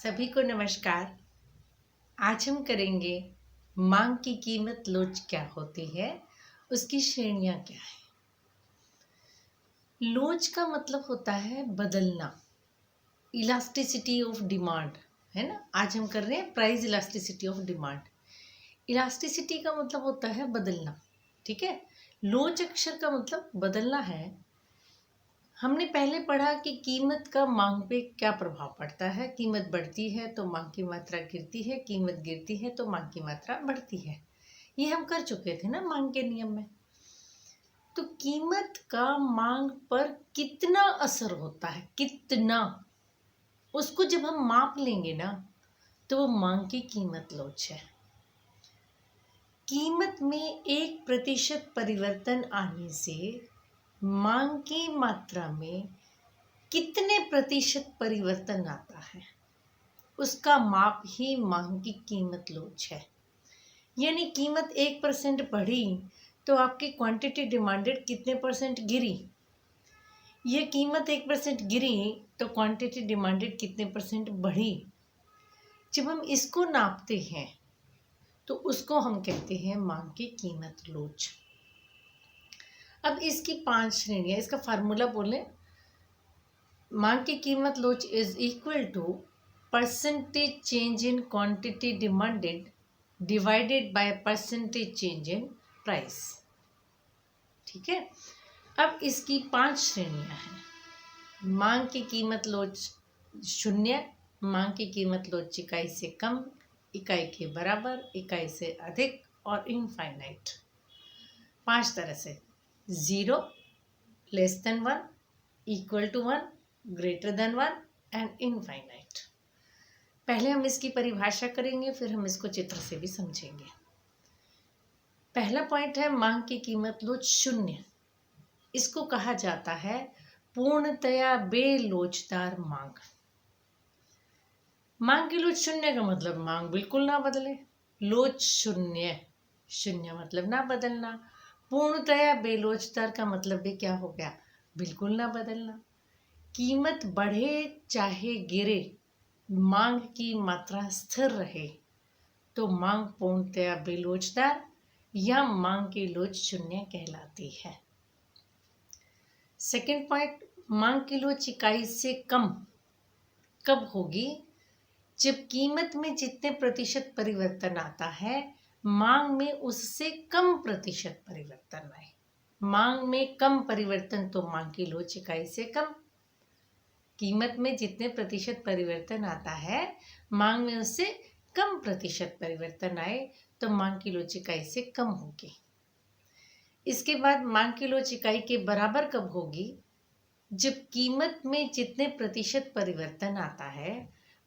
सभी को नमस्कार। आज हम करेंगे मांग की कीमत लोच क्या होती है, उसकी श्रेणियां क्या है। लोच का मतलब होता है बदलना, इलास्टिसिटी ऑफ डिमांड, है ना। आज हम कर रहे हैं price elasticity of demand. Elasticity का मतलब होता है बदलना, ठीक है। लोच अक्षर का मतलब बदलना है। हमने पहले पढ़ा कि कीमत का मांग पे क्या प्रभाव पड़ता है। कीमत बढ़ती है तो मांग की मात्रा गिरती है, कीमत गिरती है तो मांग की मात्रा बढ़ती है। ये हम कर चुके थे ना मांग के नियम में। तो कीमत का मांग पर कितना असर होता है, कितना, उसको जब हम माप लेंगे ना तो वो मांग की कीमत लोच है। कीमत में 1% परिवर्तन आने से मांग की मात्रा में कितने प्रतिशत परिवर्तन आता है, उसका माप ही मांग की कीमत लोच है। यानी कीमत 1% बढ़ी तो आपकी क्वांटिटी डिमांडेड कितने परसेंट गिरी। ये कीमत 1% गिरी तो क्वांटिटी डिमांडेड कितने परसेंट बढ़ी। जब हम इसको नापते हैं तो उसको हम कहते हैं मांग की कीमत लोच। अब इसकी 5 श्रेणियां, इसका फार्मूला बोलें। मांग की कीमत लोच is equal to percentage change in quantity demanded divided by percentage change in price, ठीक है। अब इसकी 5 श्रेणियां हैं। मांग की कीमत लोच 0, मांग की कीमत लोच इकाई से कम, इकाई के बराबर, इकाई से अधिक और इनफाइनाइट। 5 तरह से: 0, less than 1, equal to 1, greater than 1 and infinite. पहले हम इसकी परिभाषा करेंगे, फिर हम इसको चित्र से भी समझेंगे। पहला पॉइंट है मांग की कीमत लोच 0। इसको कहा जाता है पूर्णतया बेलोचदार मांग। मांग की लोच 0 का मतलब मांग बिल्कुल ना बदले। लोच 0, 0 मतलब ना बदलना। पूर्णतया बेलोचदार का मतलब भी क्या हो गया, बिल्कुल ना बदलना। कीमत बढ़े चाहे गिरे, मांग की मात्रा स्थिर रहे तो मांग पूर्णतया बेलोचदार या मांग की लोच 0 कहलाती है। सेकेंड पॉइंट, मांग की लोच इकाई से कम कब होगी, जब कीमत में जितने प्रतिशत परिवर्तन आता है मांग में उससे कम प्रतिशत परिवर्तन आए। मांग में कम परिवर्तन तो मांग की लोच इकाई से कम। कीमत में जितने प्रतिशत परिवर्तन आता है मांग में उससे कम प्रतिशत परिवर्तन आए तो मांग की लोच इकाई से कम होगी। इसके बाद मांग की लोच इकाई के बराबर कब होगी, जब कीमत में जितने प्रतिशत परिवर्तन आता है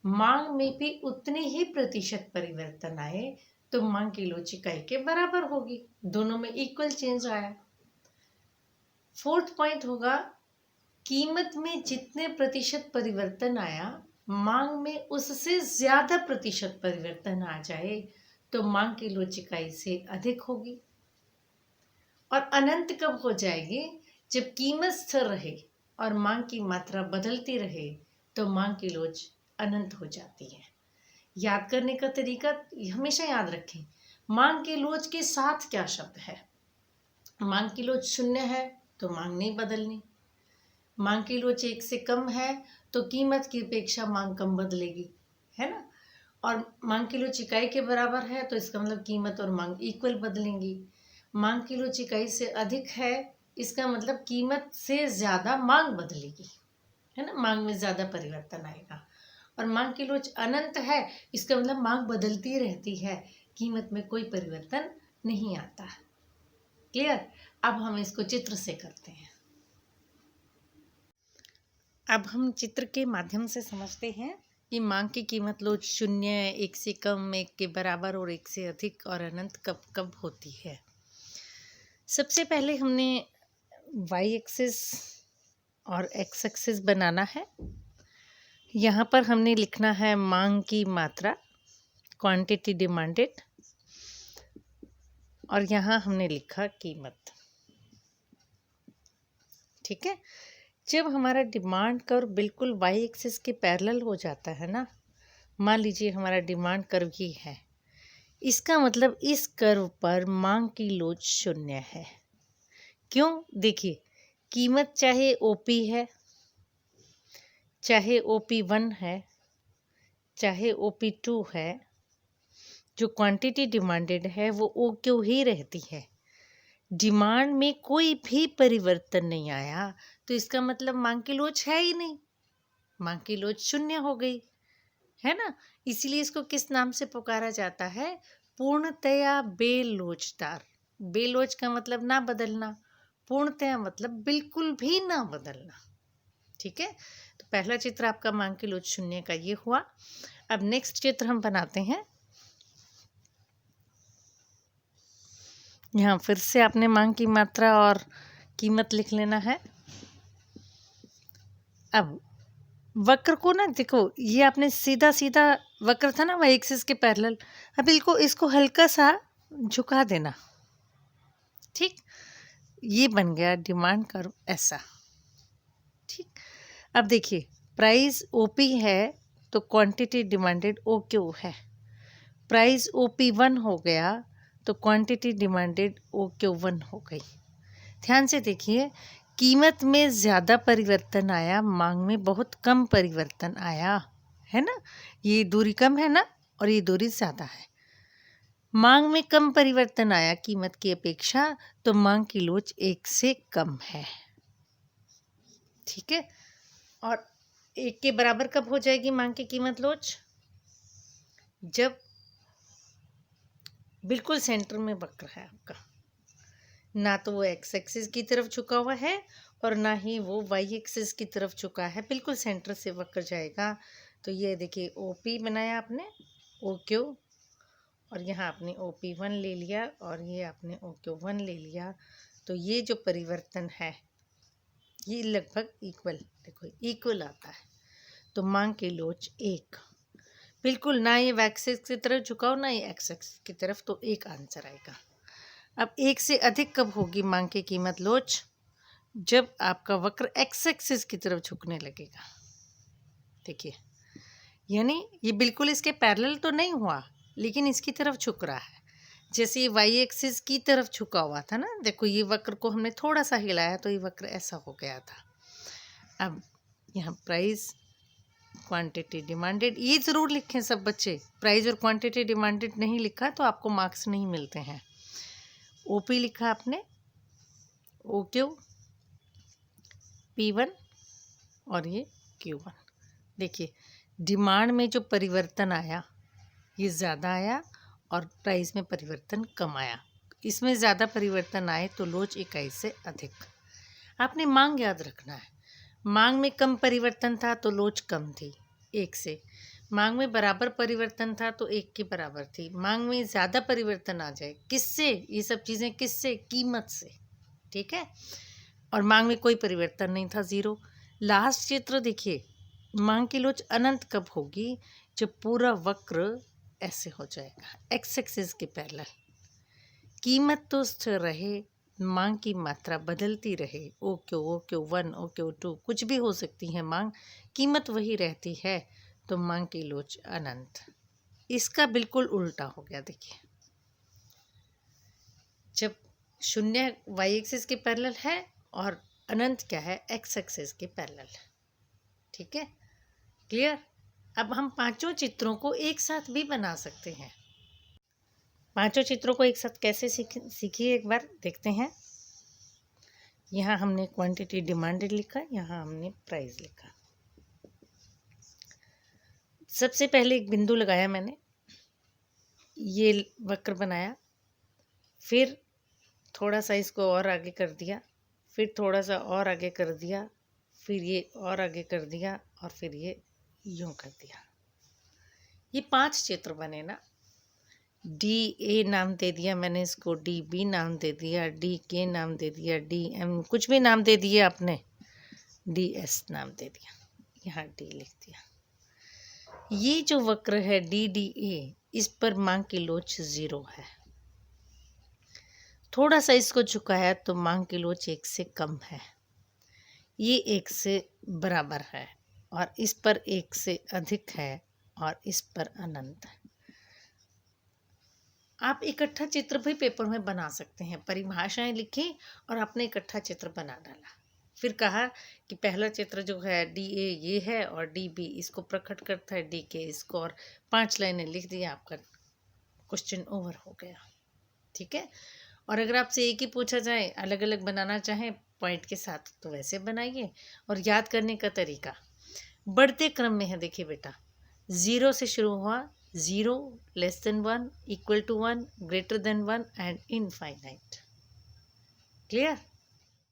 मांग में भी उतने ही प्रतिशत परिवर्तन आए तो मांग की लोच इकाई के बराबर होगी। दोनों में इक्वल चेंज आया। फोर्थ पॉइंट होगा, कीमत में जितने प्रतिशत परिवर्तन आया मांग में उससे ज्यादा प्रतिशत परिवर्तन आ जाए तो मांग की लोच इकाई से अधिक होगी। और अनंत कब हो जाएगी, जब कीमत स्थिर रहे और मांग की मात्रा बदलती रहे तो मांग की लोच अनंत हो जाती है। याद करने का तरीका हमेशा याद रखें, मांग की लोच के साथ क्या शब्द है। मांग की लोच 0 है तो मांग नहीं बदलनी। मांग की लोच 1 से कम है तो कीमत की अपेक्षा मांग कम बदलेगी, है ना। और मांग की लोच इकाई के बराबर है तो इसका मतलब कीमत और मांग इक्वल बदलेंगी। मांग की लोच इकाई से अधिक है, इसका मतलब कीमत से ज़्यादा मांग बदलेगी, है ना, मांग में ज़्यादा परिवर्तन आएगा। और मांग की लोच अनंत है, इसका मतलब मांग बदलती रहती है, कीमत में कोई परिवर्तन नहीं आता। क्लियर। अब हम इसको चित्र से करते हैं। अब हम चित्र के माध्यम से समझते हैं कि मांग की कीमत लोच 0, 1 से कम, 1 के बराबर और 1 से अधिक और अनंत कब कब होती है। सबसे पहले हमने वाई एक्सिस और एक्स एक्सिस बनाना है। यहाँ पर हमने लिखना है मांग की मात्रा, क्वांटिटी डिमांडेड, और यहाँ हमने लिखा कीमत, ठीक है। जब हमारा डिमांड कर्व बिल्कुल वाई एक्सिस के पैरेलल हो जाता है ना मान लीजिए हमारा डिमांड कर्व ही है, इसका मतलब इस कर्व पर मांग की लोच शून्य है। क्यों? देखिए, कीमत चाहे ओपी है, चाहे OP1 है, चाहे OP2 है, जो क्वांटिटी डिमांडेड है वो OQ ही रहती है। डिमांड में कोई भी परिवर्तन नहीं आया तो इसका मतलब मांग की लोच है ही नहीं, मांग की लोच शून्य हो गई, है ना। इसीलिए इसको किस नाम से पुकारा जाता है? पूर्णतया बेलोचदार। बेलोच का मतलब ना बदलना, पूर्णतया मतलब बिल्कुल भी ना बदलना। ठीक है, तो पहला चित्र आपका मांग की लोच शून्य का ये हुआ। अब नेक्स्ट चित्र हम बनाते हैं। यहाँ फिर से आपने मांग की मात्रा और कीमत लिख लेना है। अब वक्र को ना देखो, ये आपने सीधा सीधा वक्र था ना वाई एक्सिस के पैरेलल, अब इसको हल्का सा झुका देना। ठीक, ये बन गया डिमांड कर्व ऐसा। ठीक, अब देखिए प्राइस ओपी है तो क्वांटिटी डिमांडेड OQ है। प्राइस OP1 हो गया तो क्वांटिटी डिमांडेड OQ1 हो गई। ध्यान से देखिए, कीमत में ज़्यादा परिवर्तन आया, मांग में बहुत कम परिवर्तन आया, है ना। ये दूरी कम है ना और ये दूरी ज़्यादा है। मांग में कम परिवर्तन आया कीमत की अपेक्षा तो मांग की लोच 1 से कम है। ठीक है, और 1 के बराबर कब हो जाएगी मांग की कीमत लोच? जब बिल्कुल सेंटर में वक्र है आपका, ना तो वो एक्स एक्सिस की तरफ झुका हुआ है और ना ही वो वाई एक्सिस की तरफ झुका है, बिल्कुल सेंटर से वक्र जाएगा। तो ये देखिए OP बनाया आपने, OQ, और यहाँ आपने OP1 ले लिया और ये आपने OQ1 ले लिया। तो ये जो परिवर्तन है ये लगभग इक्वल, देखो इक्वल आता है। तो मांग की लोच 1, बिल्कुल ना ये एक्सिस की तरफ झुकाओ ना ये एक्स एक्सिस की तरफ, तो 1 आंसर आएगा। अब 1 से अधिक कब होगी मांग की कीमत लोच? जब आपका वक्र एक्स एक्सिस की तरफ झुकने लगेगा। देखिए, यानी ये बिल्कुल इसके पैरेलल तो नहीं हुआ लेकिन इसकी तरफ झुक रहा है। जैसे ये वाई एक्सिस की तरफ झुका हुआ था ना, देखो ये वक्र को हमने थोड़ा सा हिलाया तो ये वक्र ऐसा हो गया था। अब यहाँ प्राइस क्वांटिटी डिमांडेड, ये ज़रूर लिखें सब बच्चे, प्राइस और क्वांटिटी डिमांडेड नहीं लिखा तो आपको मार्क्स नहीं मिलते हैं। OP लिखा आपने, OQ, P1 और ये Q1। देखिए डिमांड में जो परिवर्तन आया ये ज़्यादा आया और प्राइस में परिवर्तन कम आया। इसमें ज़्यादा परिवर्तन आए तो लोच इकाई से अधिक। आपने मांग याद रखना है, मांग में कम परिवर्तन था तो लोच कम थी 1 से, मांग में बराबर परिवर्तन था तो 1 के बराबर थी। मांग में ज़्यादा परिवर्तन आ जाए किससे? ये सब चीज़ें किससे? कीमत से। ठीक है, और मांग में कोई परिवर्तन नहीं था, 0। लास्ट चित्र देखिए, मांग की लोच अनंत कब होगी? जब पूरा वक्र ऐसे हो जाएगा एक्स एक्सिस के पैरेलल, कीमत तो स्थिर रहे, मांग की मात्रा बदलती रहे, OQ1 OQ2 कुछ भी हो सकती है मांग, कीमत वही रहती है, तो मांग की लोच अनंत। इसका बिल्कुल उल्टा हो गया। देखिए जब शून्य वाई एक्सिस के पैरेलल है और अनंत क्या है? एक्स एक्सिस के पैरेलल। ठीक है, क्लियर। अब हम पांचों चित्रों को एक साथ भी बना सकते हैं। पांचों चित्रों को एक साथ कैसे सीखिए एक बार देखते हैं। यहाँ हमने क्वांटिटी डिमांडेड लिखा, यहाँ हमने प्राइस लिखा। सबसे पहले एक बिंदु लगाया मैंने, ये वक्र बनाया, फिर थोड़ा सा इसको और आगे कर दिया, फिर थोड़ा सा और आगे कर दिया, फिर ये और आगे कर दिया और फिर ये यूं कर दिया। ये 5 चित्र बने ना। DA नाम दे दिया मैंने इसको, DB नाम दे दिया, DK नाम दे दिया, DM कुछ भी नाम दे दिए आपने, DS नाम दे दिया, यहाँ D लिख दिया। ये जो वक्र है DDA, इस पर मांग की लोच 0 है। थोड़ा सा इसको झुकाया तो मांग की लोच 1 से कम है, ये 1 से बराबर है, और इस पर 1 से अधिक है और इस पर अनंत। आप इकट्ठा चित्र भी पेपर में बना सकते हैं। परिभाषाएं लिखी और आपने इकट्ठा चित्र बना डाला। फिर कहा कि पहला चित्र जो है डी ए ये है और डी बी इसको प्रकट करता है, डी के इसको, और 5 लाइनें लिख दी, आपका क्वेश्चन ओवर हो गया। ठीक है। और अगर आपसे एक ही पूछा जाए, अलग अलग बनाना चाहें पॉइंट के साथ, तो वैसे बनाइए। और याद करने का तरीका बढ़ते क्रम में है। देखिए बेटा, 0 से शुरू हुआ, 0, less than 1, equal to 1, greater than 1 and infinite. Clear.